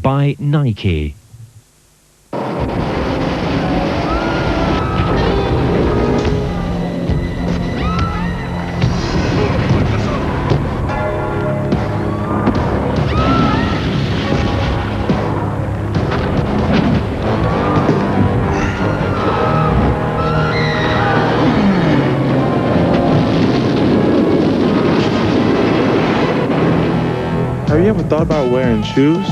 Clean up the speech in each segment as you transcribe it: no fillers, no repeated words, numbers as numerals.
by Nike. Have you ever thought about wearing shoes?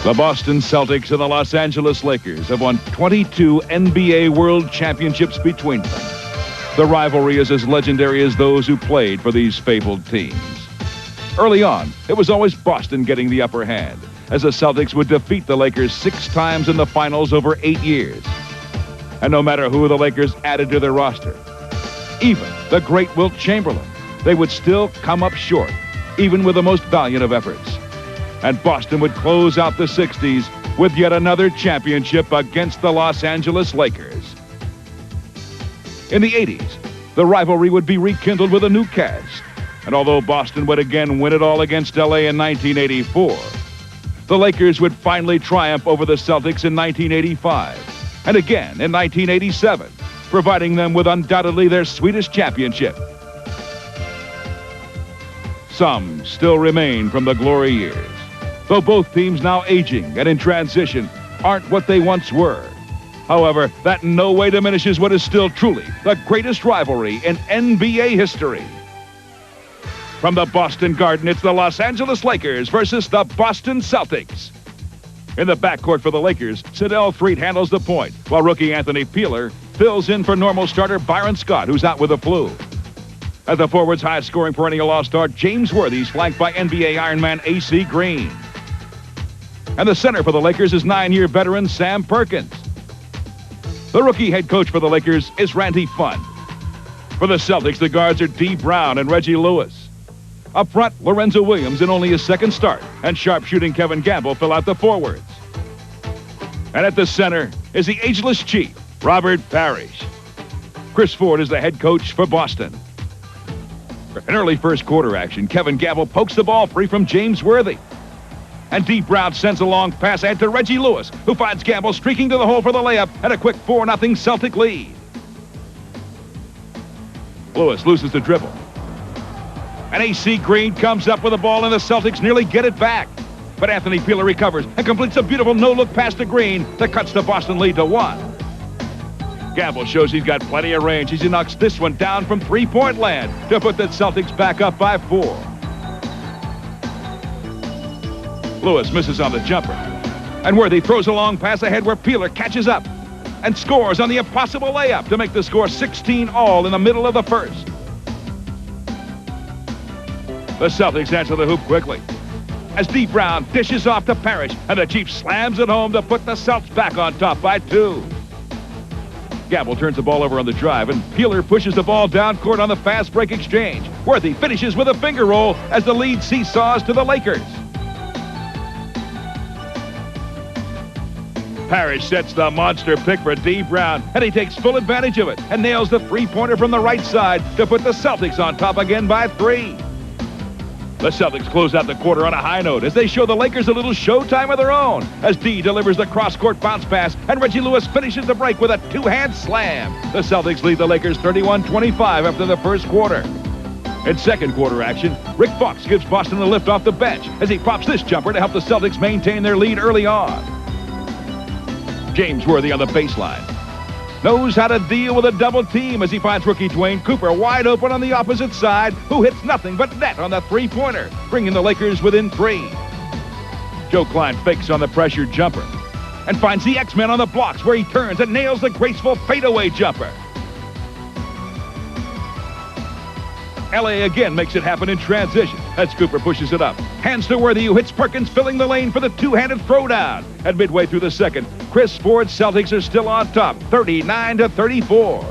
The Boston Celtics and the Los Angeles Lakers have won 22 NBA World Championships between them. The rivalry is as legendary as those who played for these fabled teams. Early on, it was always Boston getting the upper hand, as the Celtics would defeat the Lakers 6 times in the finals over 8 years. And no matter who the Lakers added to their roster, even the great Wilt Chamberlain, they would still come up short, even with the most valiant of efforts. And Boston would close out the 60s with yet another championship against the Los Angeles Lakers. In the 80s, the rivalry would be rekindled with a new cast. And although Boston would again win it all against LA in 1984, the Lakers would finally triumph over the Celtics in 1985 and again in 1987, providing them with undoubtedly their sweetest championship. Some still remain from the glory years, though both teams, now aging and in transition, aren't what they once were. However, that in no way diminishes what is still truly the greatest rivalry in NBA history. From the Boston Garden, it's the Los Angeles Lakers versus the Boston Celtics. In the backcourt for the Lakers, Sedell Threatt handles the point, while rookie Anthony Peeler fills in for normal starter Byron Scott, who's out with the flu. At the forwards, high-scoring perennial all-star James Worthy's flanked by NBA Ironman A.C. Green. And the center for the Lakers is 9-year veteran Sam Perkins. The rookie head coach for the Lakers is Randy Funn. For the Celtics, the guards are Dee Brown and Reggie Lewis. Up front, Lorenzo Williams in only his second start, and sharpshooting Kevin Gamble fill out the forwards. And at the center is the ageless chief, Robert Parrish. Chris Ford is the head coach for Boston. In early first quarter action, Kevin Gamble pokes the ball free from James Worthy. And Dee Brown sends a long pass ahead to Reggie Lewis, who finds Gamble streaking to the hole for the layup and a quick 4-0 Celtic lead. Lewis loses the dribble. And A.C. Green comes up with the ball, and the Celtics nearly get it back. But Anthony Peeler recovers and completes a beautiful no-look pass to Green that cuts the Boston lead to 1. Gamble shows he's got plenty of range as he knocks this one down from three-point land to put the Celtics back up by 4. Lewis misses on the jumper. And Worthy throws a long pass ahead where Peeler catches up and scores on the impossible layup to make the score 16-all in the middle of the first. The Celtics answer the hoop quickly as Dee Brown dishes off to Parrish, and the Chief slams it home to put the Celtics back on top by 2. Gamble turns the ball over on the drive, and Peeler pushes the ball down court on the fast break exchange. Worthy finishes with a finger roll as the lead seesaws to the Lakers. Parrish sets the monster pick for Dee Brown, and he takes full advantage of it and nails the three-pointer from the right side to put the Celtics on top again by 3. The Celtics close out the quarter on a high note as they show the Lakers a little showtime of their own as Dee delivers the cross-court bounce pass and Reggie Lewis finishes the break with a two-hand slam. The Celtics lead the Lakers 31-25 after the first quarter. In second quarter action, Rick Fox gives Boston a lift off the bench as he pops this jumper to help the Celtics maintain their lead early on. James Worthy on the baseline. knows how to deal with a double team as he finds rookie Dwayne Cooper wide open on the opposite side, who hits nothing but net on the three-pointer, bringing the Lakers within 3. Joe Klein fakes on the pressure jumper and finds the X-Men on the blocks where he turns and nails the graceful fadeaway jumper. LA again makes it happen in transition as Cooper pushes it up. Hands to Worthy, who hits Perkins, filling the lane for the two-handed throwdown. At midway through the second, Chris Ford's Celtics are still on top, 39-34.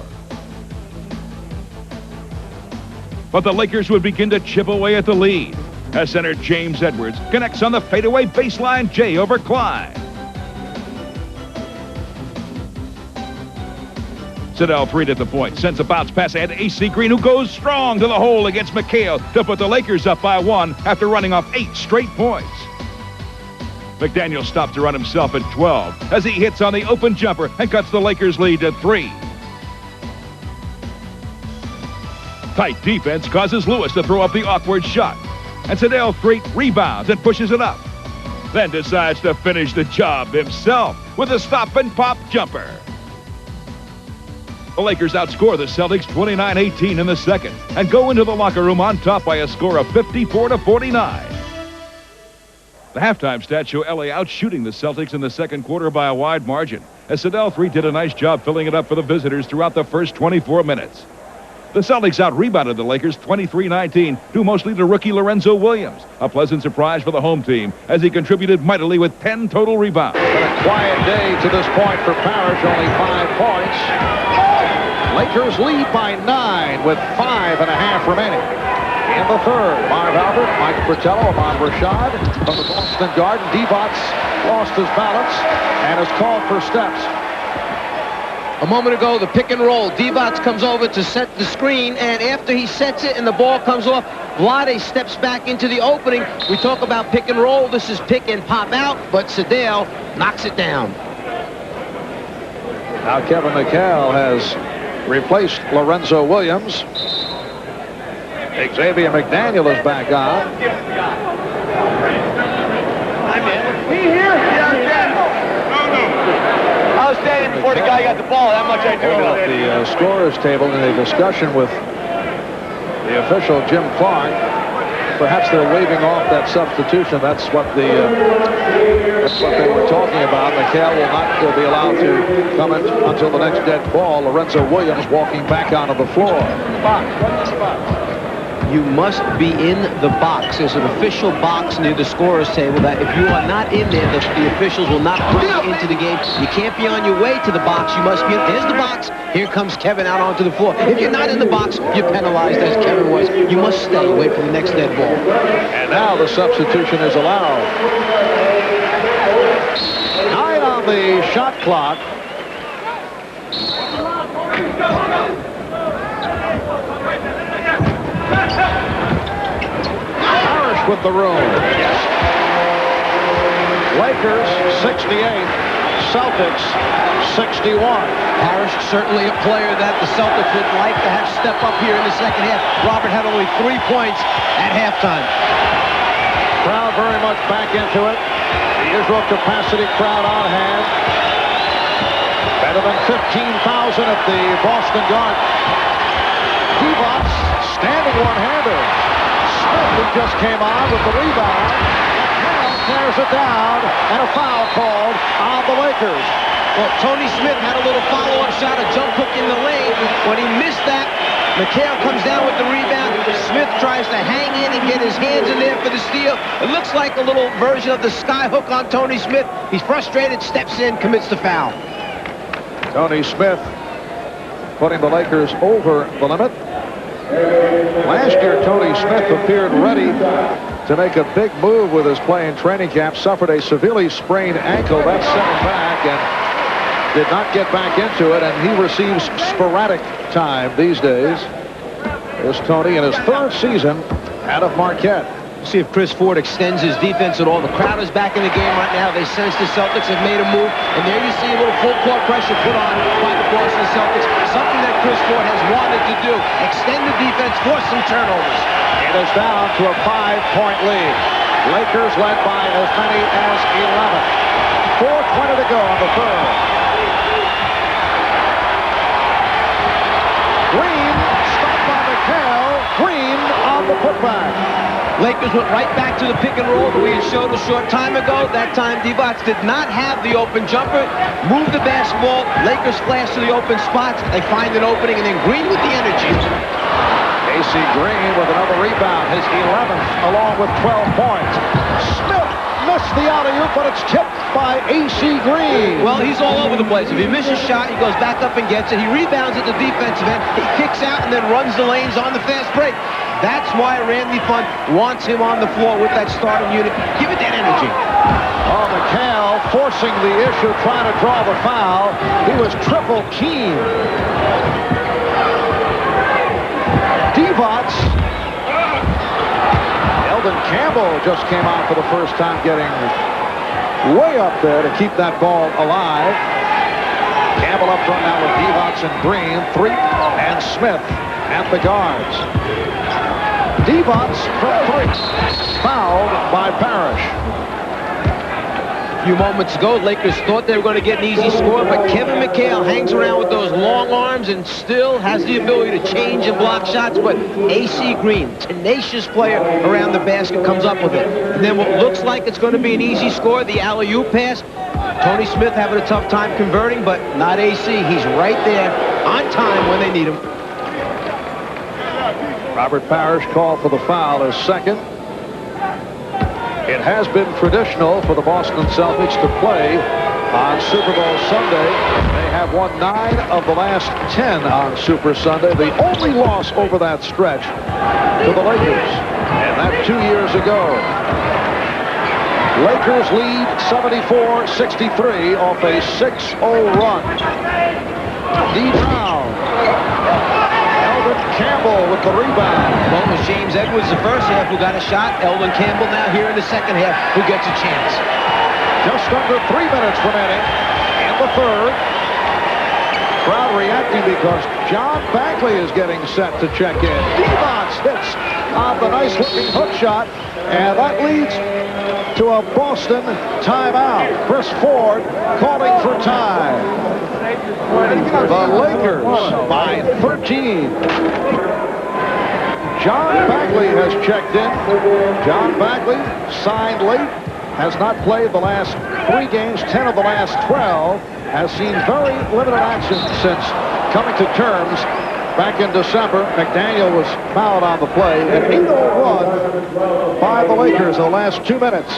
But the Lakers would begin to chip away at the lead as center James Edwards connects on the fadeaway baseline J over Klein. Sedell Freed at the point, sends a bounce pass ahead to AC Green, who goes strong to the hole against McHale to put the Lakers up by 1 after running off 8 straight points. McDaniel stops to run himself at 12 as he hits on the open jumper and cuts the Lakers' lead to 3. Tight defense causes Lewis to throw up the awkward shot, and Sedell Freed rebounds and pushes it up, then decides to finish the job himself with a stop-and-pop jumper. The Lakers outscore the Celtics 29-18 in the second and go into the locker room on top by a score of 54-49. The halftime stats show LA outshooting the Celtics in the second quarter by a wide margin, as Sedell Freed did a nice job filling it up for the visitors throughout the first 24 minutes. The Celtics out-rebounded the Lakers 23-19, due mostly to rookie Lorenzo Williams, a pleasant surprise for the home team as he contributed mightily with 10 total rebounds. Been a quiet day to this point for Parrish, only 5 points. Lakers lead by 9 with 5.5 remaining. In the third, Marv Albert, Mike Fratello, Ahmad Rashad from the Boston Garden. Divac lost his balance and is called for steps. A moment ago, the pick and roll. Divac comes over to set the screen, and after he sets it and the ball comes off, Vlade steps back into the opening. We talk about pick and roll. This is pick and pop out, but Sedell knocks it down. Now Kevin McHale has replaced Lorenzo Williams. Xavier McDaniel is back on. I was standing before the guy got the ball. That much I do know. At the scorer's table in a discussion with the official Jim Clark. Perhaps they're waving off that substitution. That's what they were talking about. McHale will not be allowed to come in until the next dead ball. Lorenzo Williams walking back onto the floor. You must be in the box. There's an official box near the scorer's table that if you are not in there, the officials will not bring you into the game. You can't be on your way to the box. You must be in. There's the box. Here comes Kevin out onto the floor. If you're not in the box, you're penalized, as Kevin was. You must stay away from the next dead ball. And now the substitution is allowed. 9 on the shot clock. Parrish with the room. Lakers 68, Celtics 61. Parrish certainly a player that the Celtics would like to have step up here in the second half. Robert had only 3 points at halftime. Crowd very much back into it. The usual capacity crowd on hand. Better than 15,000 at the Boston Garden. Divac standing one-hander. Smith, who just came on with the rebound, now tears it down, and a foul called on the Lakers. Well, Tony Smith had a little follow-up shot, a jump hook in the lane. When he missed that, McHale comes down with the rebound. Smith tries to hang in and get his hands in there for the steal. It looks like a little version of the sky hook on Tony Smith. He's frustrated, steps in, commits the foul. Tony Smith putting the Lakers over the limit. Last year, Tony Smith appeared ready to make a big move with his play in training camp. Suffered a severely sprained ankle. That sent him back and did not get back into it, and he receives sporadic time these days. Here's Tony in his 3rd season out of Marquette. See if Chris Ford extends his defense at all. The crowd is back in the game right now. They sense the Celtics have made a move, and there you see a little full court pressure put on by the Boston Celtics. Something that Chris Ford has wanted to do. Extend the defense, force some turnovers. It is down to a 5-point lead. Lakers led by as many as 11. 4:20 to go on the third. Green, stopped by McHale. Green on the putback. Lakers went right back to the pick and roll that we had showed a short time ago. That time, Divac did not have the open jumper. Moved the basketball. Lakers flash to the open spots. They find an opening, and then Green with the energy. AC Green with another rebound, his 11th, along with 12 points. Smith missed the alley-oop, but it's tipped by AC Green. Well, he's all over the place. If he misses a shot, he goes back up and gets it. He rebounds at the defensive end. He kicks out and then runs the lanes on the fast break. That's why Randy Fund wants him on the floor with that starting unit. Give it that energy. Oh, McHale forcing the issue, trying to draw the foul. He was triple teamed. Divac. Eldon Campbell just came out for the first time, getting way up there to keep that ball alive. Campbell up front now with Divac and Green, Threep and Smith at the guards. Divac from three, fouled by Parrish. A few moments ago, Lakers thought they were going to get an easy score, but Kevin McHale hangs around with those long arms and still has the ability to change and block shots. But AC Green, tenacious player around the basket, comes up with it. And then what looks like it's going to be an easy score, the alley-oop pass. Tony Smith having a tough time converting, but not AC. He's right there on time when they need him. Robert Parrish called for the foul as second. It has been traditional for the Boston Celtics to play on Super Bowl Sunday. They have won 9 of the last 10 on Super Sunday. The only loss over that stretch to the Lakers, and that 2 years ago. Lakers lead 74-63 off a 6-0 run. D. Brown. Eldon Campbell with the rebound. Well, it was James Edwards the first half who got a shot. Eldon Campbell now here in the second half who gets a chance. Just under 3 minutes remaining in the third. Crowd reacting because John Bagley is getting set to check in. Divac hits on the nice-looking hook shot, and that leads to a Boston timeout. Chris Ford calling for time. The Lakers by 13. John Bagley has checked in. John Bagley signed late, has not played the last 3 games, 10 of the last 12, has seen very limited action since coming to terms back in December. McDaniel was fouled on the play. An 8-0 run by the Lakers in the last 2 minutes.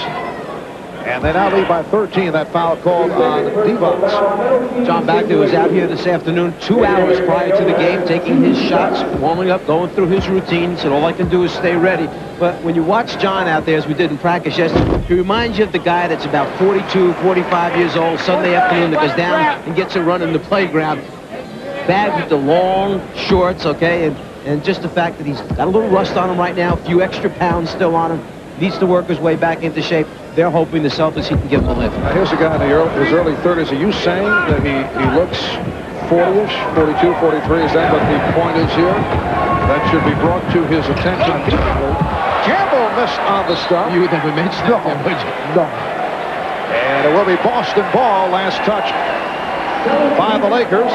And they now lead by 13. That foul called on Divac. John Bagley was out here this afternoon 2 hours prior to the game, taking his shots, warming up, going through his routine. Said all I can do is stay ready. But when you watch John out there, as we did in practice yesterday, he reminds you of the guy that's about 42, 45 years old, Sunday afternoon, that goes down and gets a run in the playground. Bad with the long shorts, okay, and just the fact that he's got a little rust on him right now, a few extra pounds still on him, needs to work his way back into shape. They're hoping the Celtics can give him a lift. Now here's a guy in his early 30s. Are you saying that he looks 40-ish, 42, 43? Is that what the point is here? That should be brought to his attention. Campbell missed on the stop. You would never mention that, would you? No. And it will be Boston ball. Last touch by the Lakers.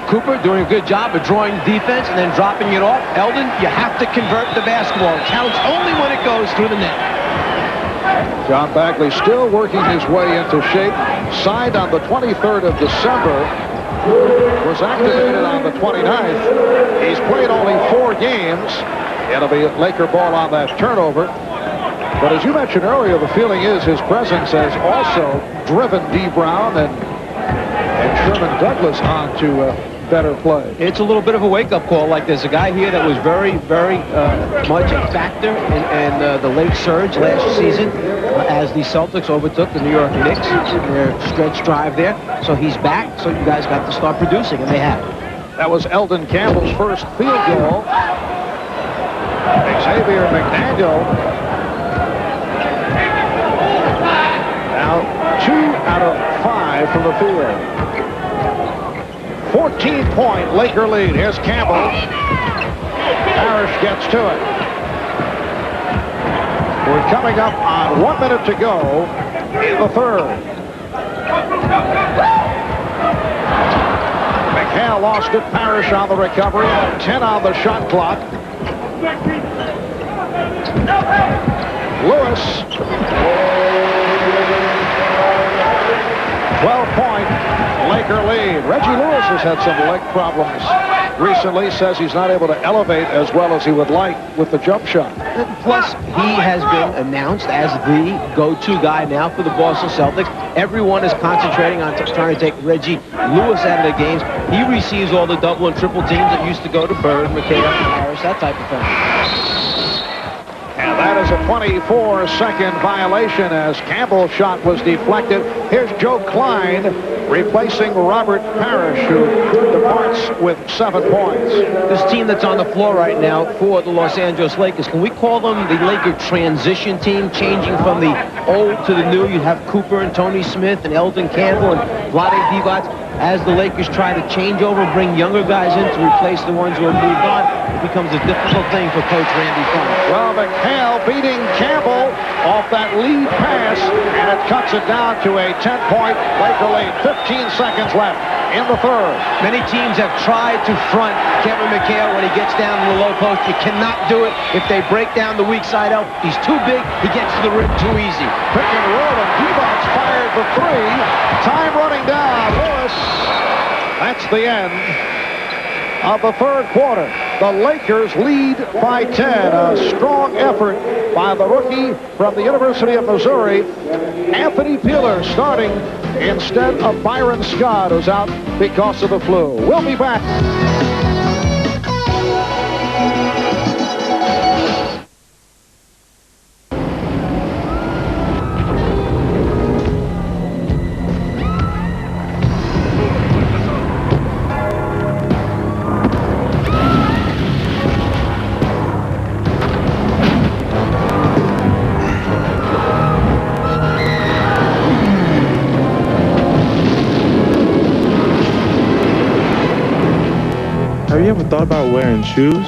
Cooper doing a good job of drawing defense and then dropping it off. Eldon, you have to convert the basketball. It counts only when it goes through the net. John Bagley still working his way into shape. Signed on the 23rd of December. Was activated on the 29th. He's played only 4 games. It'll be Laker ball on that turnover. But as you mentioned earlier, the feeling is his presence has also driven D. Brown and Sherman Douglas on to better play. It's a little bit of a wake-up call. Like there's a guy here that was very, very much a factor in the late surge last season as the Celtics overtook the New York Knicks in their stretch drive there. So he's back, so you guys got to start producing, and they have. That was Eldon Campbell's first field goal. Xavier McDaniel now 2 out of 5 from the field. 14-point Laker lead. Here's Campbell. Parrish gets to it. We're coming up on 1 minute to go in the third. McHale lost it. Parrish on the recovery. 10 on the shot clock. Lewis. 12-point Laker lead. Reggie Lewis has had some leg problems recently. Says he's not able to elevate as well as he would like with the jump shot. Plus, he has been announced as the go-to guy now for the Boston Celtics. Everyone is concentrating on trying to take Reggie Lewis out of the games. He receives all the double and triple teams that used to go to Bird, McHale, Harris, that type of thing. And that is a 24-second violation as Campbell's shot was deflected. Here's Joe Klein replacing Robert Parrish, who departs with 7 points. This team that's on the floor right now for the Los Angeles Lakers, can we call them the Laker transition team, changing from the old to the new? You have Cooper and Tony Smith and Eldon Campbell and Vlade Divac. As the Lakers try to change over and bring younger guys in to replace the ones who have moved on, it becomes a difficult thing for Coach Randy Funk. Well, McHale beating Campbell off that lead pass, and it cuts it down to a 10-point Laker lead. 15 seconds left in the third. Many teams have tried to front Kevin McHale when he gets down in the low post. You cannot do it if they break down the weak side out. He's too big. He gets to the rim too easy. Pick and roll, and Divac fired the three. Time running down. Lewis. That's the end of the third quarter. The Lakers lead by 10. A strong effort by the rookie from the University of Missouri, Anthony Peeler, starting instead of Byron Scott, who's out because of the flu. We'll be back. Have you ever thought about wearing shoes?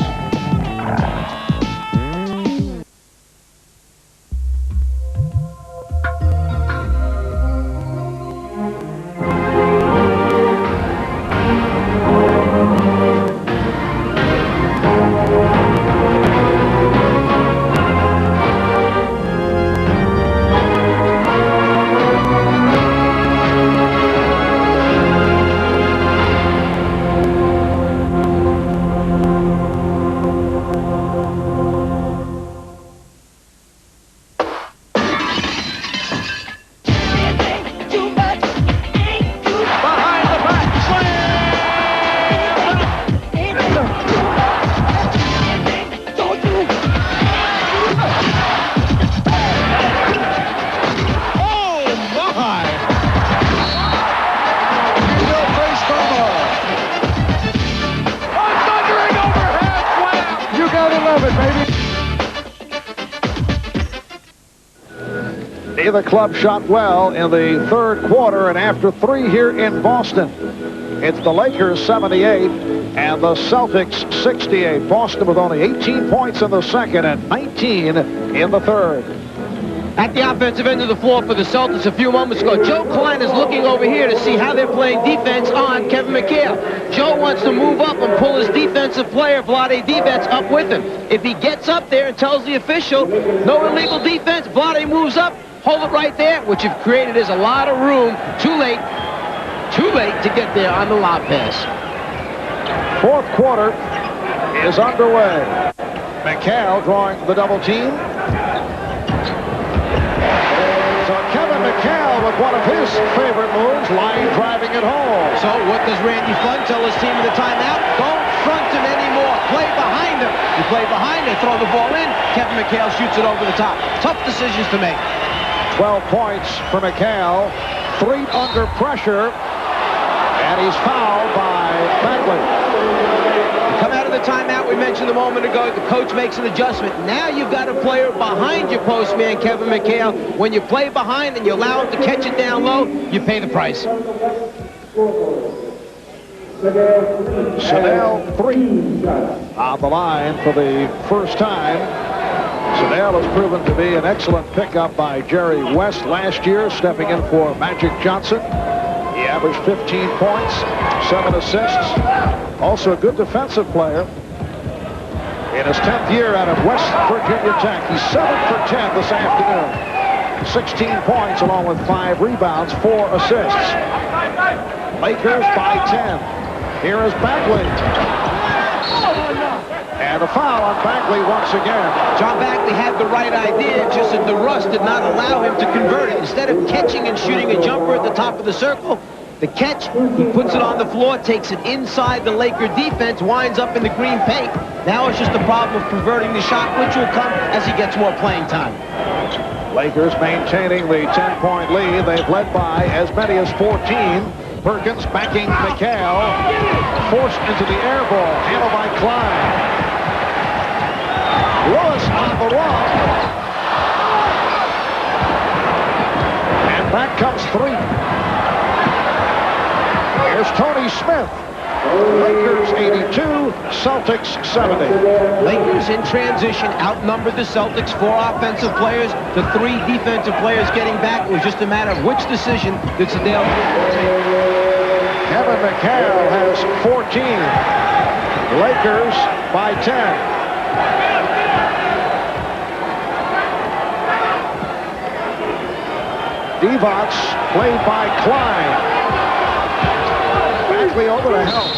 The club shot well in the third quarter, and after 3 here in Boston, it's the Lakers 78 and the Celtics 68. Boston with only 18 points in the second and 19 in the third. At the offensive end of the floor for the Celtics a few moments ago, Joe Klein is looking over here to see how they're playing defense on Kevin McHale. Joe wants to move up and pull his defensive player, Vlade Divac, up with him. If he gets up there and tells the official, no illegal defense, Vlade moves up, hold it right there, which you've created is a lot of room. Too late to get there on the lob pass. Fourth quarter is underway. McHale drawing the double team. So Kevin McHale with one of his favorite moves, line driving it home. So what does Randy Funk tell his team in the timeout? Don't front him anymore. Play behind him. You play behind him, throw the ball in. Kevin McHale shoots it over the top. Tough decisions to make. 12 points for McHale. 3 under pressure. And he's fouled by Bagley. Come out of the timeout we mentioned a moment ago. The coach makes an adjustment. Now you've got a player behind your postman, Kevin McHale. When you play behind and you allow him to catch it down low, you pay the price. Sedale 3 on the line for the first time. Sedale has proven to be an excellent pickup by Jerry West last year, stepping in for Magic Johnson. He averaged 15 points, 7 assists. Also a good defensive player. In his 10th year out of West Virginia Tech, he's 7 for 10 this afternoon. 16 points along with 5 rebounds, 4 assists. Lakers by 10. Here is Bagley. And a foul on Bagley once again. John Bagley had the right idea, just that the rust did not allow him to convert it. Instead of catching and shooting a jumper at the top of the circle, the catch, he puts it on the floor, takes it inside the Laker defense, winds up in the green paint. Now it's just a problem of converting the shot, which will come as he gets more playing time. Lakers maintaining the 10-point lead. They've led by as many as 14. Perkins backing McHale. Forced into the air ball. Handled by Klein. Lewis on the run. And back comes 3. Here's Tony Smith. Lakers 82, Celtics 70. Lakers in transition outnumbered the Celtics, 4 offensive players, the 3 defensive players getting back. It was just a matter of which decision did Sedale take. Kevin McHale has 14. Lakers by 10. Divac played by Klein. Bagley over to help.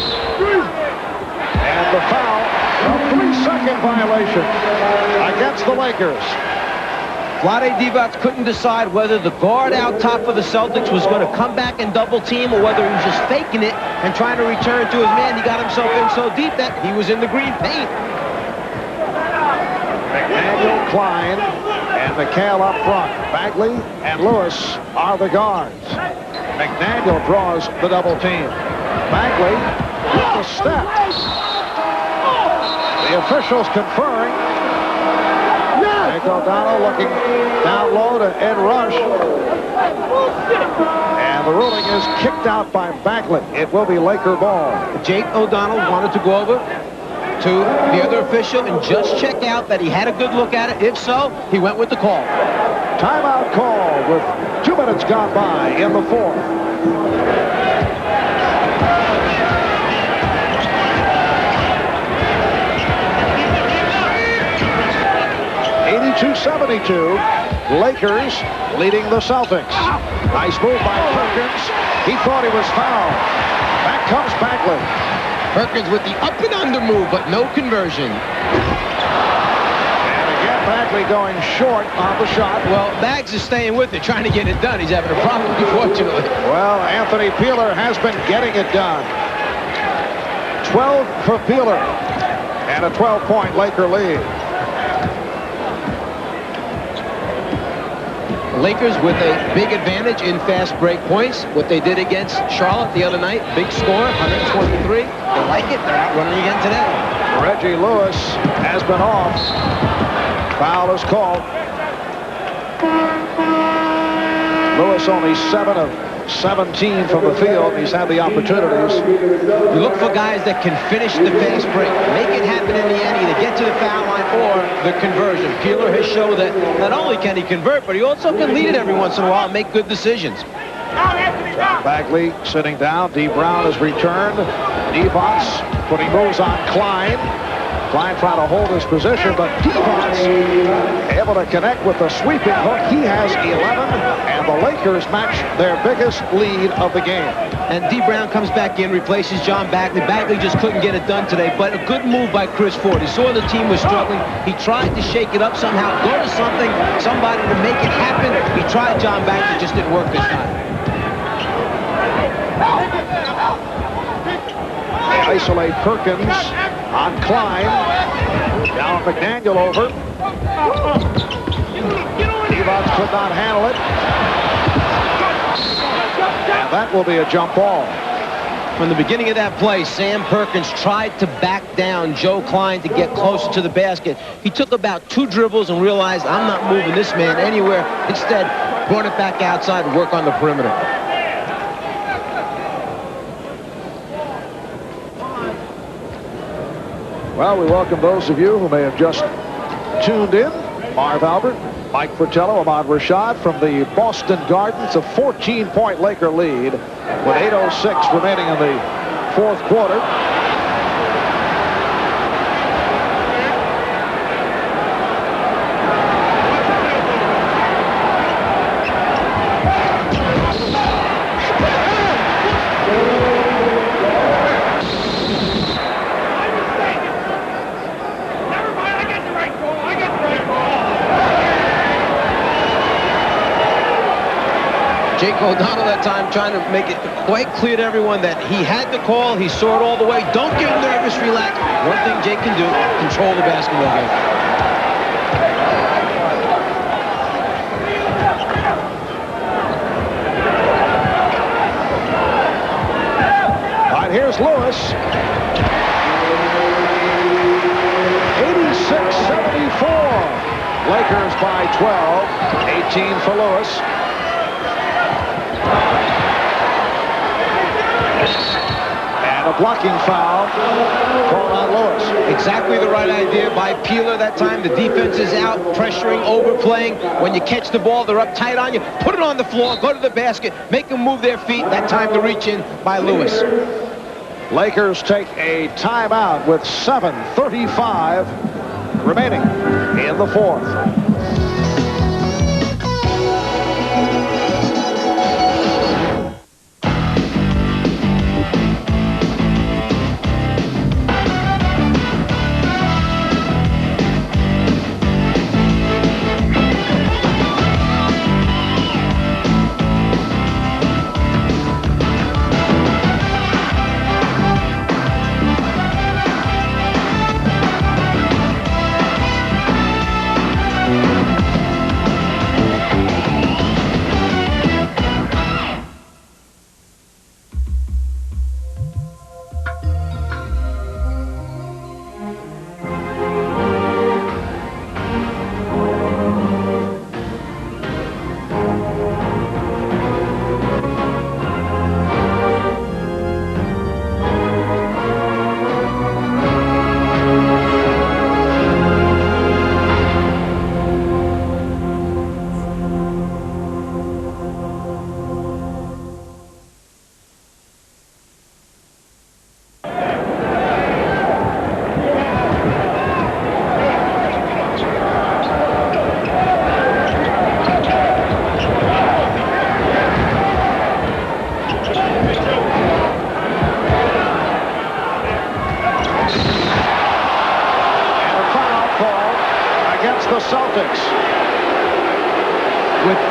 And the foul, a 3-second violation against the Lakers. Vlade Divac couldn't decide whether the guard out top of the Celtics was going to come back and double team or whether he was just faking it and trying to return to his man. He got himself in so deep that he was in the green paint. McDaniel, Klein, and McHale up front. Bagley and Lewis are the guards. McDaniel draws the double team. Bagley with the step. The officials conferring. Nick O'Donnell looking down low to Ed Rush. And the ruling is kicked out by Bagley. It will be Laker ball. Jake O'Donnell wanted to go over to the other official and just check out that he had a good look at it. If so, he went with the call. Timeout call with 2 minutes gone by in the 4th. 82-72, Lakers leading the Celtics. Nice move by Perkins. He thought he was fouled. Back comes Bagley. Perkins with the up and under move, but no conversion. And again, Bagley going short on the shot. Well, Bags is staying with it, trying to get it done. He's having a problem, unfortunately. Well, Anthony Peeler has been getting it done. 12 for Peeler. And a 12-point Laker lead. Lakers with a big advantage in fast break points. What they did against Charlotte the other night, big score, 123. They like it. They're out running again today. Reggie Lewis has been off. Foul is called. Lewis only 7 of 17 from the field. He's had the opportunities. You look for guys that can finish the fast break, make it happen in the end, either get to the foul line or the conversion. Peeler has shown that not only can he convert, but he also can lead it every once in a while and make good decisions. Bagley sitting down. D. Brown has returned. Divac putting moves on Klein. Klein trying to hold his position, but Divac able to connect with the sweeping hook. He has 11, and the Lakers match their biggest lead of the game. And D. Brown comes back in, replaces John Bagley. Bagley just couldn't get it done today, but a good move by Chris Ford. He saw the team was struggling. He tried to shake it up somehow, go to somebody to make it happen. He tried John Bagley, just didn't work this time. They isolate Perkins on Klein. Down McDaniel over. Divac could not handle it. And that will be a jump ball. From the beginning of that play, Sam Perkins tried to back down Joe Klein to get closer to the basket. He took about 2 dribbles and realized, I'm not moving this man anywhere. Instead, brought it back outside and work on the perimeter. Well, we welcome those of you who may have just tuned in. Marv Albert, Mike Fratello, Ahmad Rashad from the Boston Garden. It's a 14-point Laker lead with 8:06 remaining in the fourth quarter. Jake O'Donnell that time trying to make it quite clear to everyone that he had the call. He saw it all the way. Don't get nervous, relax. One thing Jake can do, control the basketball game. All right, here's Lewis. 86-74. Lakers by 12. 18 for Lewis. And a blocking foul called on Lewis. Exactly the right idea by Peeler that time. The defense is out, pressuring, overplaying. When you catch the ball, they're up tight on you. Put it on the floor, go to the basket, make them move their feet. That time to reach in by Lewis. Lakers take a timeout with 7:35 remaining in the fourth.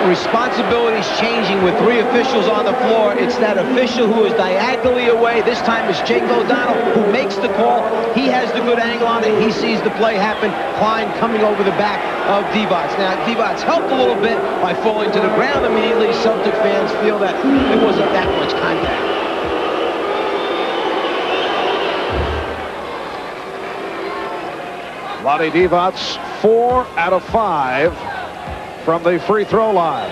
Responsibilities changing with three officials on the floor. It's that official who is diagonally away. This time it's Jake O'Donnell who makes the call. He has the good angle on it. He sees the play happen. Klein coming over the back of Divac. Now, Divac helped a little bit by falling to the ground immediately. Celtic fans feel that it wasn't that much contact. Lonnie Divac, 4 out of 5 from the free throw line.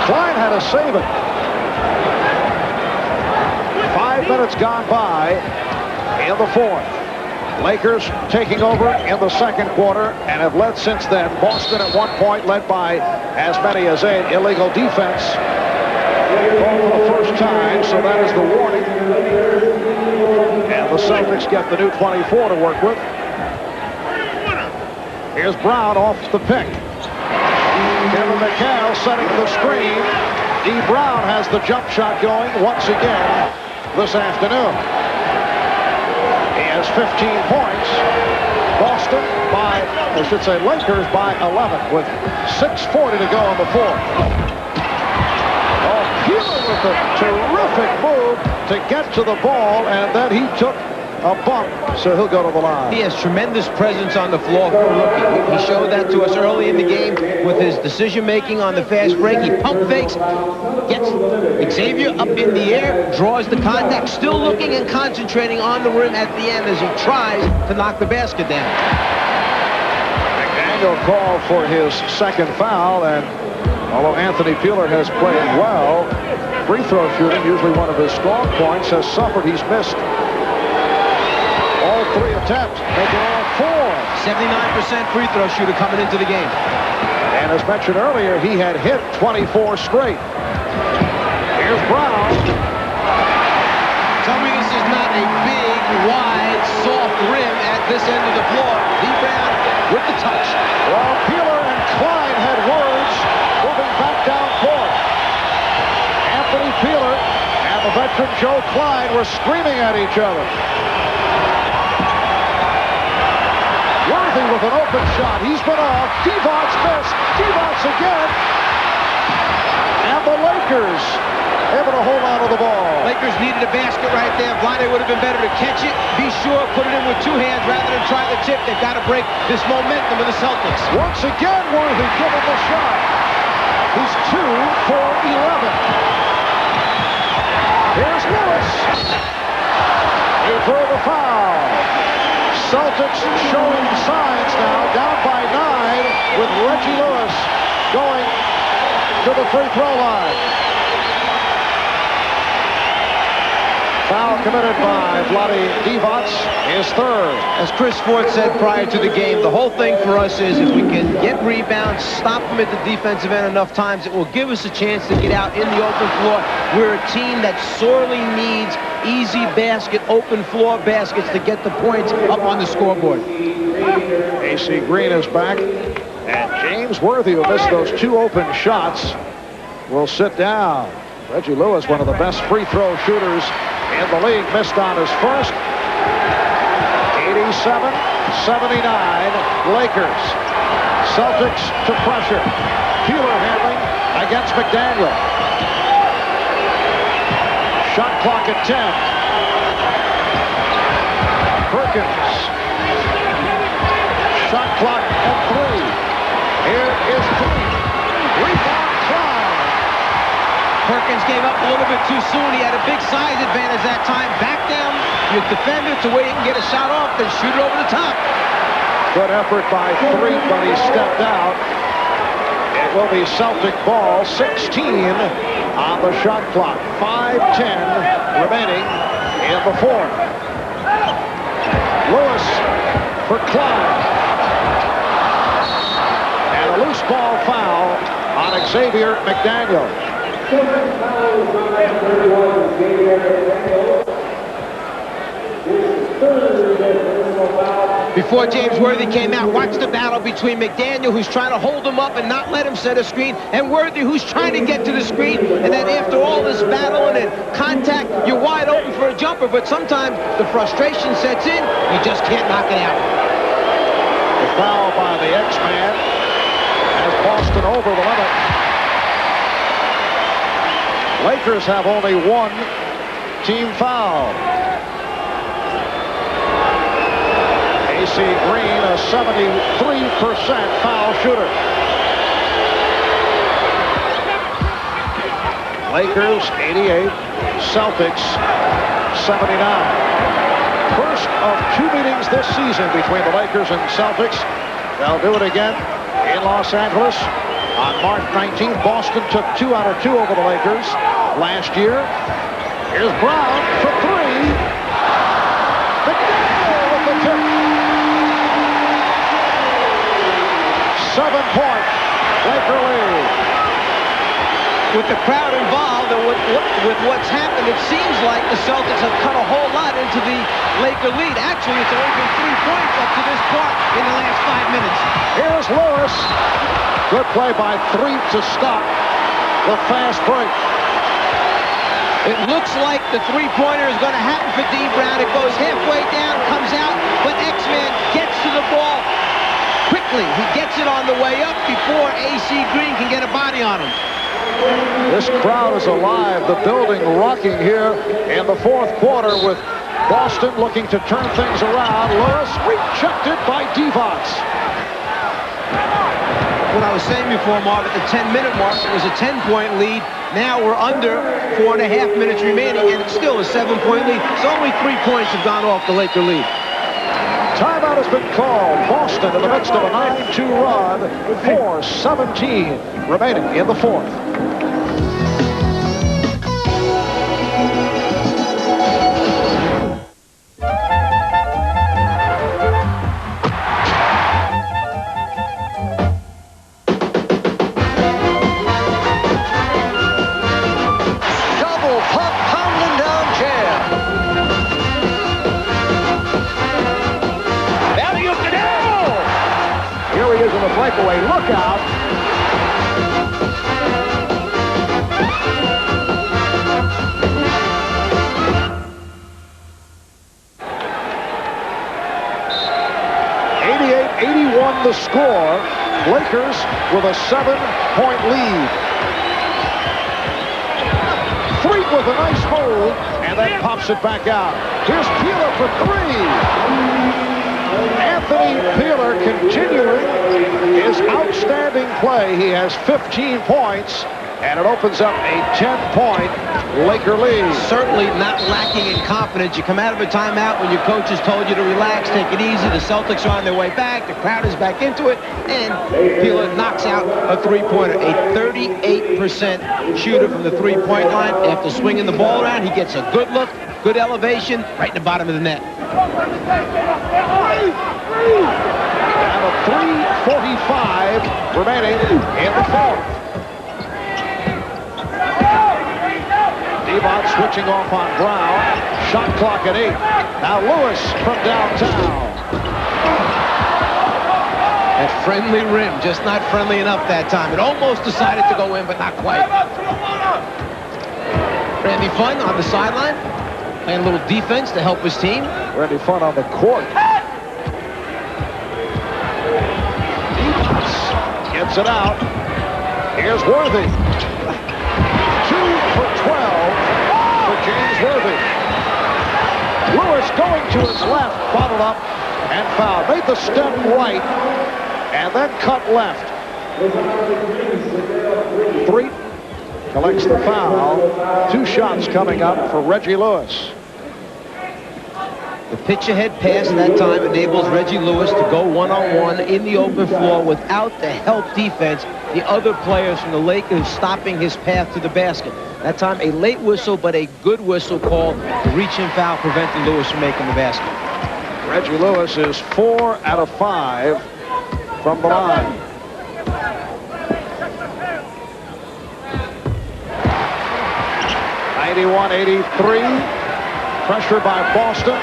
Klein had to save it. 5 minutes gone by in the fourth. Lakers taking over in the second quarter and have led since then. Boston at one point led by as many as 8. Illegal defense called for the first time, so that is the warning. And the Celtics get the new 24 to work with. Here's Brown off the pick. Kevin McHale setting the screen. D. Brown has the jump shot going once again this afternoon. He has 15 points. Boston by, I should say Lakers by 11 with 6:40 to go in the fourth. Oh, Peeler with a terrific move to get to the ball, and then he took a bump, so he'll go to the line. He has tremendous presence on the floor for a rookie. He showed that to us early in the game with his decision-making on the fast break. He pump fakes, gets Xavier up in the air, draws the contact, still looking and concentrating on the rim at the end as he tries to knock the basket down. McDaniel called for his second foul, and although Anthony Peeler has played well, free throw shooting, usually one of his strong points, has suffered. He's missed all 3 attempts attempt. Make it all 4. 79% free throw shooter coming into the game. And as mentioned earlier, he had hit 24 straight. Here's Brown. Tell me this is not a big, wide, soft rim at this end of the floor. Dee Brown with the touch. Well, Peeler and Klein had words moving back down court. Anthony Peeler and the veteran Joe Klein were screaming at each other. Worthy with an open shot. He's been off. Divac missed. Divac again. And the Lakers able to hold on to the ball. Lakers needed a basket right there. Vlade would have been better to catch it. Be sure, put it in with 2 hands rather than try the tip. They've got to break this momentum of the Celtics. Once again, Worthy given the shot. He's 2 for 11. Here's Lewis. He threw the foul. Celtics showing signs now, down by 9 with Reggie Lewis going to the free throw line. Foul committed by Vlade Divac, his 3rd. As Chris Ford said prior to the game, the whole thing for us is if we can get rebounds, stop them at the defensive end enough times, it will give us a chance to get out in the open floor. We're a team that sorely needs easy basket, open floor baskets to get the points up on the scoreboard. AC Green is back, and James Worthy, who missed those 2 open shots, will sit down. Reggie Lewis, one of the best free throw shooters in the league, missed on his first. 87-79 Lakers. Celtics to pressure. Peeler handling against McDaniel. Shot clock at 10. Perkins. Shot clock at 3. Here is Green. Rebound Klein. Perkins gave up a little bit too soon. He had a big size advantage that time. Back down your defender to where he can get a shot off, then shoot it over the top. Good effort by 3, but he stepped out. It will be Celtic ball, 16 on the shot clock. 5:10 remaining in the 4th. Lewis for Klein. And a loose ball foul on Xavier McDaniel. Before James Worthy came out, watch the battle between McDaniel, who's trying to hold him up and not let him set a screen, and Worthy, who's trying to get to the screen. And then after all this battling and contact, you're wide open for a jumper, but sometimes the frustration sets in, you just can't knock it out. The foul by the X-Man has Boston over the limit. Lakers have only 1 team foul. AC Green, a 73% foul shooter. Lakers 88, Celtics 79. First of 2 meetings this season between the Lakers and Celtics. They'll do it again in Los Angeles on March 19th. Boston took 2 out of 2 over the Lakers last year. Here's Brown for 3. McDaniel with the tip. 7-point Laker lead. With the crowd involved and with what's happened, it seems like the Celtics have cut a whole lot into the Laker lead. Actually, it's only been 3 points up to this point in the last 5 minutes. Here's Lewis. Good play by 3 to stop the fast break. It looks like the three-pointer is going to happen for Dee Brown. It goes halfway down, comes out, but X-Man gets to the ball quickly. He gets it on the way up before AC Green can get a body on him. This crowd is alive. The building rocking here in the 4th quarter with Boston looking to turn things around. Lewis rejected by Divac. What I was saying before, Marv, at the 10-minute mark, it was a 10-point lead. Now we're under 4.5 minutes remaining, and it's still a 7-point lead. So only 3 points have gone off the Laker lead. Timeout has been called. Boston in the midst of a 9-2 run. 4:17 remaining in the 4th. Lakers in the breakaway. Look out. '88-81 the score. Lakers with a 7-point lead. Freak with a nice move, and then pops it back out. Here's Peeler for three. Anthony Peeler continuing his outstanding play. He has 15 points, and it opens up a 10-point Laker lead. Certainly not lacking in confidence. You come out of a timeout when your coach has told you to relax, take it easy. The Celtics are on their way back. The crowd is back into it, and Peeler knocks out a three-pointer. A 38% shooter from the three-point line. After swinging the ball around, he gets a good look, good elevation, right in the bottom of the net. And a 3:45 remaining in the fourth. Devon switching off on Brown. Shot clock at 8. Now Lewis from downtown. That friendly rim, just not friendly enough that time. It almost decided to go in, but not quite. Randy Funn on the sideline, playing a little defense to help his team. Randy Funn on the court. Devon gets it out. Here's Worthy. 2 for 12 for James Worthy. Lewis going to his left, bottled up and fouled. Made the step right and then cut left. 3 collects the foul. 2 shots coming up for Reggie Lewis. The pitch-ahead pass that time enables Reggie Lewis to go one-on-one in the open floor without the help defense, the other players from the Lakers stopping his path to the basket. That time a late whistle, but a good whistle call. The reach-in foul prevented Lewis from making the basket. Reggie Lewis is 4 out of 5 from the line. '81-83. Pressure by Boston.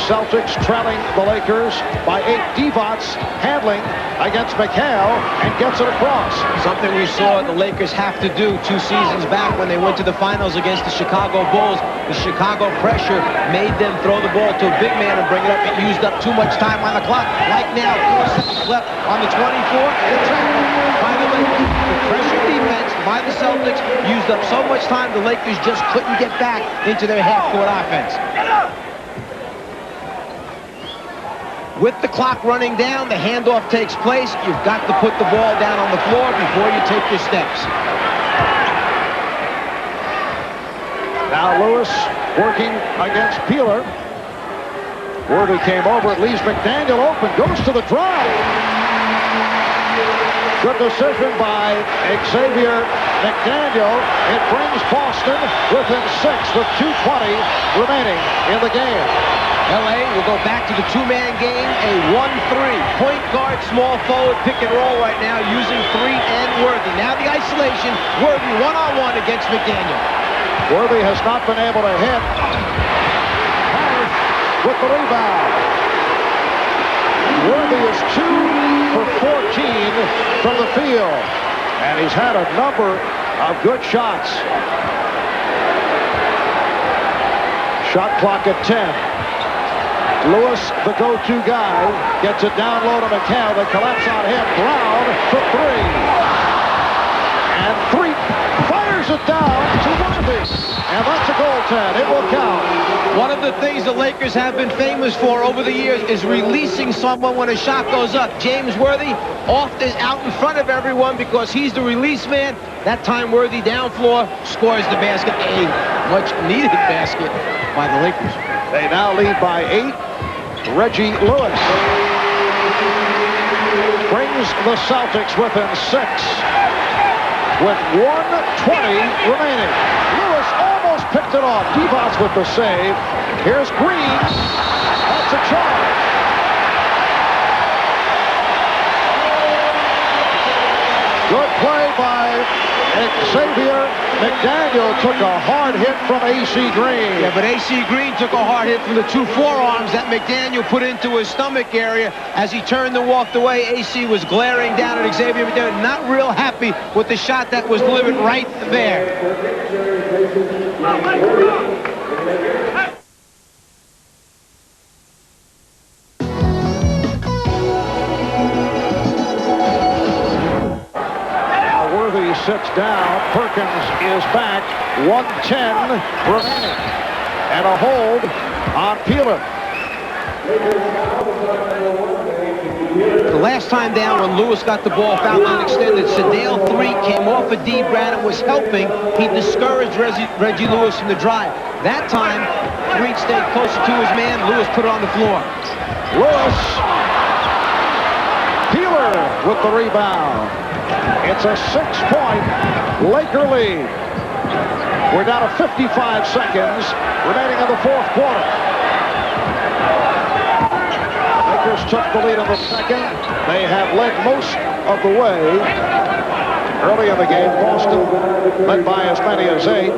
Celtics trailing the Lakers by 8. Devon's handling against McHale and gets it across. Something we saw the Lakers have to do 2 seasons back when they went to the finals against the Chicago Bulls. The Chicago pressure made them throw the ball to a big man and bring it up. It used up too much time on the clock. Like now, 4 seconds left on the 24. By the Lakers, the pressure defense by the Celtics used up so much time the Lakers just couldn't get back into their half-court offense. With the clock running down, the handoff takes place. You've got to put the ball down on the floor before you take your steps. Now Lewis working against Peeler. Worthy came over. It leaves McDaniel open. Goes to the drive. Good decision by Xavier McDaniel. It brings Boston within 6 with 2:20 remaining in the game. LA will go back to the 2-man game, a 1-3. Point guard, small forward, pick and roll right now using 3 and Worthy. Now the isolation, Worthy one-on-one against McDaniel. Worthy has not been able to hit. Harris with the rebound. Worthy is 2 for 14 from the field. And he's had a number of good shots. Shot clock at 10. Lewis, the go-to guy, gets it down low to McHale. They collapse on him. Brown for 3. And 3 fires it down to Worthy. And that's a goaltend. It will count. One of the things the Lakers have been famous for over the years is releasing someone when a shot goes up. James Worthy is out in front of everyone because he's the release man. That time Worthy down floor scores the basket. A much-needed basket by the Lakers. They now lead by 8. Reggie Lewis brings the Celtics within 6 with 1:20 remaining. Lewis almost picked it off. Devos with the save. Here's Green. That's a charge. Good play by Xavier McDaniel took a hard hit from A.C. Green. Yeah, but A.C. Green took a hard hit from the two forearms that McDaniel put into his stomach area. As he turned and walked away, A.C. was glaring down at Xavier McDaniel, not real happy with the shot that was delivered right there. Sits down. Perkins is back. 1:10 remaining. And a hold on Peeler. The last time down when Lewis got the ball foul line extended, Sedale 3 came off of D. Brannon, was helping. He discouraged Reggie Lewis from the drive. That time, Reed stayed closer to his man. Lewis put it on the floor. Lewis. Peeler with the rebound. It's a 6-point Laker lead. We're down to 55 seconds remaining in the fourth quarter. Lakers took the lead in the second. They have led most of the way. Early in the game, Boston led by as many as 8.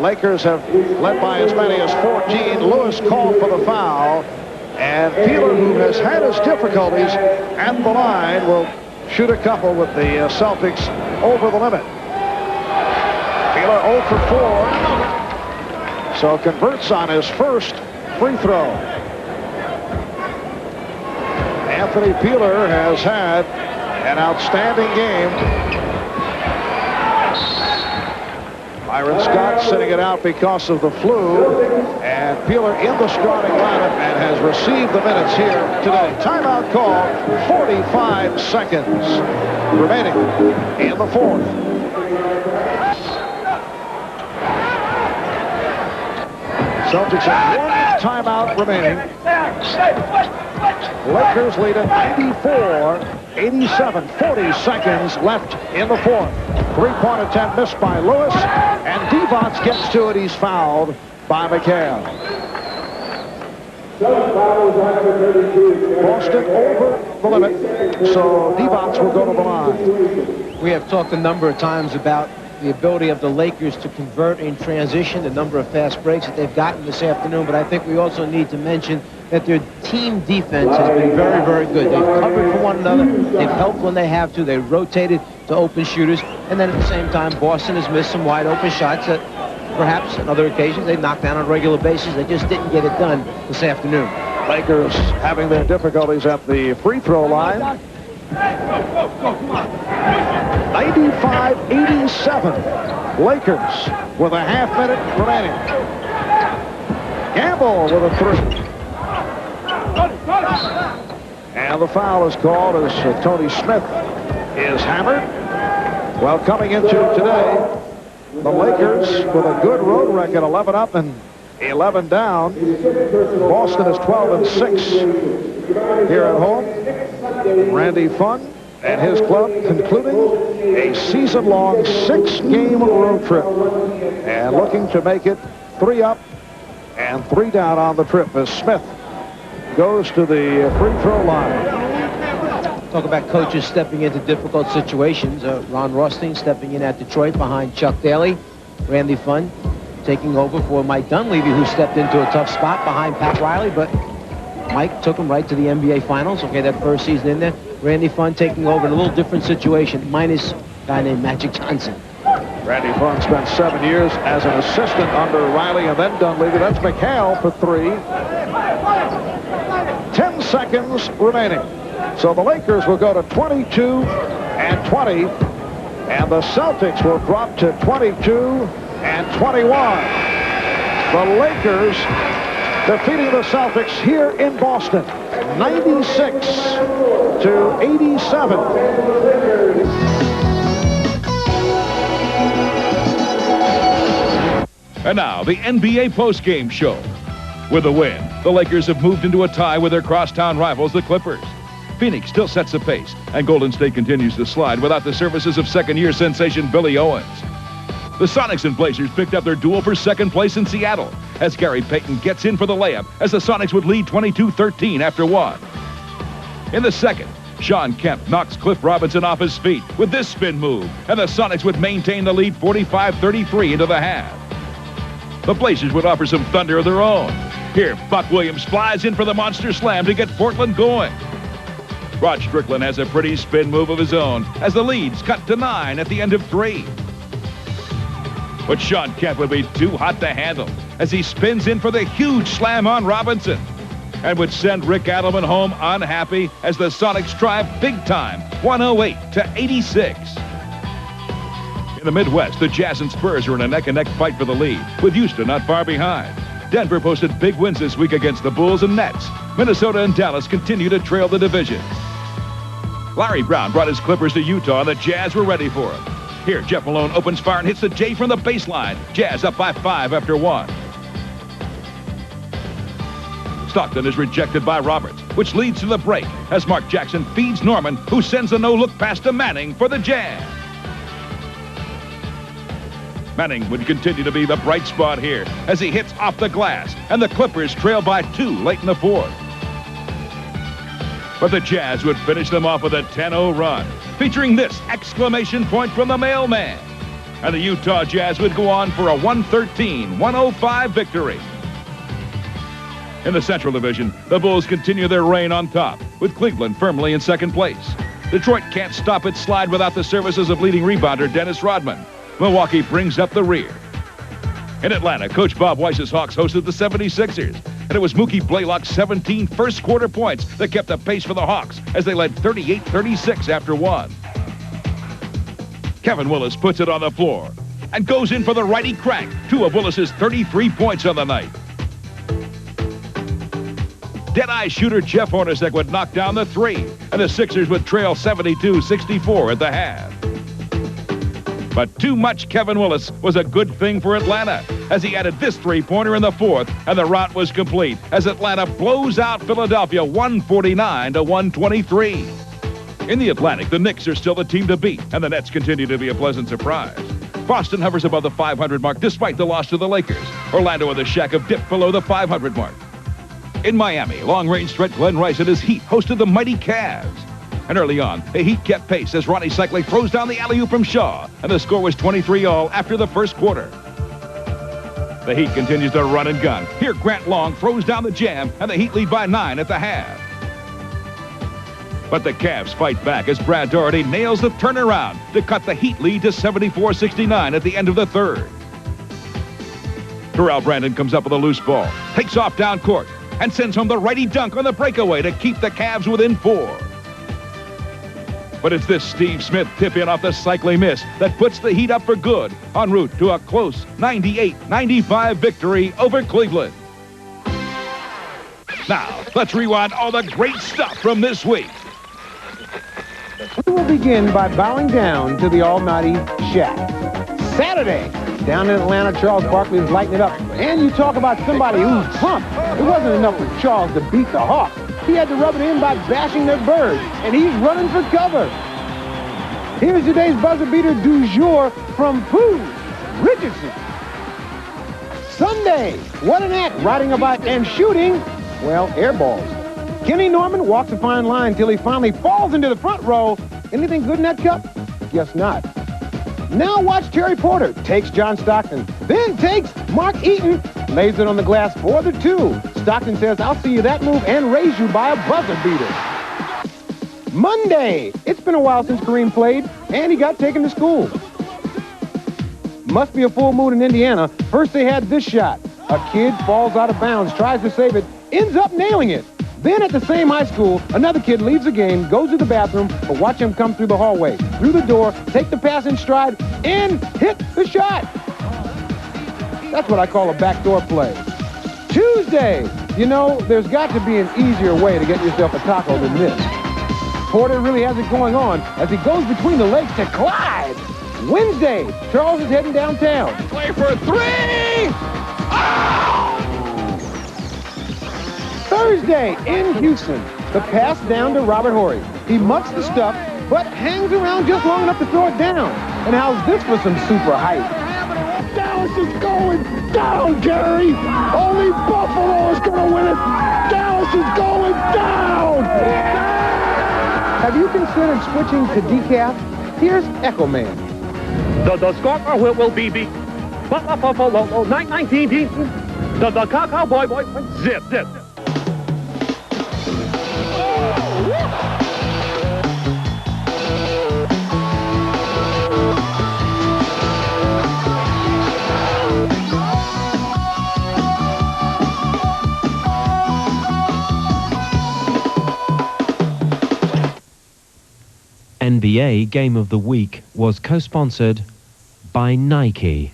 Lakers have led by as many as 14. Lewis called for the foul. And Peeler, who has had his difficulties at the line, will shoot a couple with the Celtics over the limit. Peeler 0 for 4. So converts on his first free throw. Anthony Peeler has had an outstanding game. Byron Scott sitting it out because of the flu. And Peeler in the starting lineup and has received the minutes here today. Timeout call, 45 seconds remaining in the fourth. Celtics have one timeout remaining. Lakers lead at 94-87. 40 seconds left in the fourth. Three-point attempt missed by Lewis, and Divac gets to it. He's fouled by McHale. Boston over the limit, so Divac will go to the line. We have talked a number of times about the ability of the Lakers to convert in transition, the number of fast breaks that they've gotten this afternoon, but I think we also need to mention that their team defense has been very, very good. They've covered for one another. They've helped when they have to. They've rotated to open shooters. And then at the same time, Boston has missed some wide open shots that perhaps on other occasions they knocked down on a regular basis. They just didn't get it done this afternoon. Lakers having their difficulties at the free throw line. 95-87. Lakers with a half minute remaining. Gamble with a 3. And the foul is called as Tony Smith is hammered. Well, coming into today, the Lakers with a good road record, 11 up and 11 down. Boston is 12-6 here at home. Randy Funn and his club concluding a season-long 6-game road trip and looking to make it 3 up and 3 down on the trip as Smith goes to the free throw line. Talk about coaches stepping into difficult situations. Ron Rothstein stepping in at Detroit behind Chuck Daly. Randy Funn taking over for Mike Dunleavy, who stepped into a tough spot behind Pat Riley, but Mike took him right to the NBA Finals. Okay, that first season in there. Randy Funn taking over in a little different situation, minus a guy named Magic Johnson. Randy Funn spent 7 years as an assistant under Riley and then Dunleavy. That's McHale for 3. 10 seconds remaining. So the Lakers will go to 22-20, and the Celtics will drop to 22-21. The Lakers defeating the Celtics here in Boston, 96-87. And now, the NBA postgame show. With a win, the Lakers have moved into a tie with their crosstown rivals, the Clippers. Phoenix still sets the pace, and Golden State continues to slide without the services of second-year sensation Billy Owens. The Sonics and Blazers picked up their duel for second place in Seattle as Gary Payton gets in for the layup as the Sonics would lead 22-13 after 1. In the second, Sean Kemp knocks Cliff Robinson off his feet with this spin move, and the Sonics would maintain the lead 45-33 into the half. The Blazers would offer some thunder of their own. Here, Buck Williams flies in for the monster slam to get Portland going. Rod Strickland has a pretty spin move of his own as the lead's cut to 9 at the end of 3. But Sean Kemp would be too hot to handle as he spins in for the huge slam on Robinson and would send Rick Adelman home unhappy as the Sonics drive big time, 108-86. In the Midwest, the Jazz and Spurs are in a neck-and-neck fight for the lead, with Houston not far behind. Denver posted big wins this week against the Bulls and Nets. Minnesota and Dallas continue to trail the division. Larry Brown brought his Clippers to Utah, and the Jazz were ready for him. Here, Jeff Malone opens fire and hits the J from the baseline. Jazz up by 5 after 1. Stockton is rejected by Roberts, which leads to the break as Mark Jackson feeds Norman, who sends a no-look pass to Manning for the Jazz. Manning would continue to be the bright spot here as he hits off the glass, and the Clippers trail by 2 late in the 4th. But the Jazz would finish them off with a 10-0 run, featuring this exclamation point from the mailman. And the Utah Jazz would go on for a 113-105 victory. In the Central Division, the Bulls continue their reign on top, with Cleveland firmly in second place. Detroit can't stop its slide without the services of leading rebounder Dennis Rodman. Milwaukee brings up the rear. In Atlanta, Coach Bob Weiss's Hawks hosted the 76ers, and it was Mookie Blaylock's 17 first-quarter points that kept the pace for the Hawks as they led 38-36 after 1. Kevin Willis puts it on the floor and goes in for the righty crack, 2 of Willis's 33 points on the night. Dead-eye shooter Jeff Hornacek would knock down the 3, and the Sixers would trail 72-64 at the half. But too much Kevin Willis was a good thing for Atlanta as he added this 3-pointer in the 4th, and the rout was complete as Atlanta blows out Philadelphia 149-123. In the Atlantic, the Knicks are still the team to beat, and the Nets continue to be a pleasant surprise. Boston hovers above the 500 mark despite the loss to the Lakers. Orlando with a shack of dip below the 500 mark. In Miami, long-range threat Glenn Rice and his Heat hosted the mighty Cavs. And early on, the Heat kept pace as Ronnie Cycli throws down the alley-oop from Shaw, and the score was 23-all after the first quarter. The Heat continues to run and gun. Here, Grant Long throws down the jam, and the Heat lead by 9 at the half. But the Cavs fight back as Brad Daugherty nails the turnaround to cut the Heat lead to 74-69 at the end of the 3rd. Terrell Brandon comes up with a loose ball, takes off down court, and sends home the righty dunk on the breakaway to keep the Cavs within 4. But it's this Steve Smith tip-in off the Cycli miss that puts the Heat up for good en route to a close 98-95 victory over Cleveland. Now, let's rewind all the great stuff from this week. We will begin by bowing down to the almighty Shaq. Saturday, down in Atlanta, Charles Barkley is lighting it up. And you talk about somebody who's drunk. It wasn't enough for Charles to beat the Hawks. He had to rub it in by bashing their bird, and he's running for cover. Here's today's buzzer beater du jour from Pooh Richardson. Sunday, what an act, riding a bike and shooting, well, air balls. Kenny Norman walks a fine line till he finally falls into the front row. Anything good in that cup? Guess not. Now watch Terry Porter takes John Stockton, then takes Mark Eaton, lays it on the glass for the 2. Stockton says, I'll see you that move and raise you by a buzzer beater. Monday, it's been a while since Kareem played, and he got taken to school. Must be a full moon in Indiana. First they had this shot. A kid falls out of bounds, tries to save it, ends up nailing it. Then at the same high school, another kid leaves the game, goes to the bathroom, but watch him come through the hallway, through the door, take the pass in stride, and hit the shot. That's what I call a backdoor play. Tuesday, you know, there's got to be an easier way to get yourself a taco than this. Porter really has it going on as he goes between the legs to Clyde. Wednesday, Charles is heading downtown. Play for a 3! Oh! Thursday in Houston, the pass down to Robert Horry. He mucks the stuff, but hangs around just long enough to throw it down. And how's this for some super height? Dallas is going down, Jerry! Only Buffalo is going to win it! Dallas is going down! Have you considered switching to decaf? Here's Echo Man. The score will be 19. The cowboy boy zip. NBA Game of the Week was co-sponsored by Nike.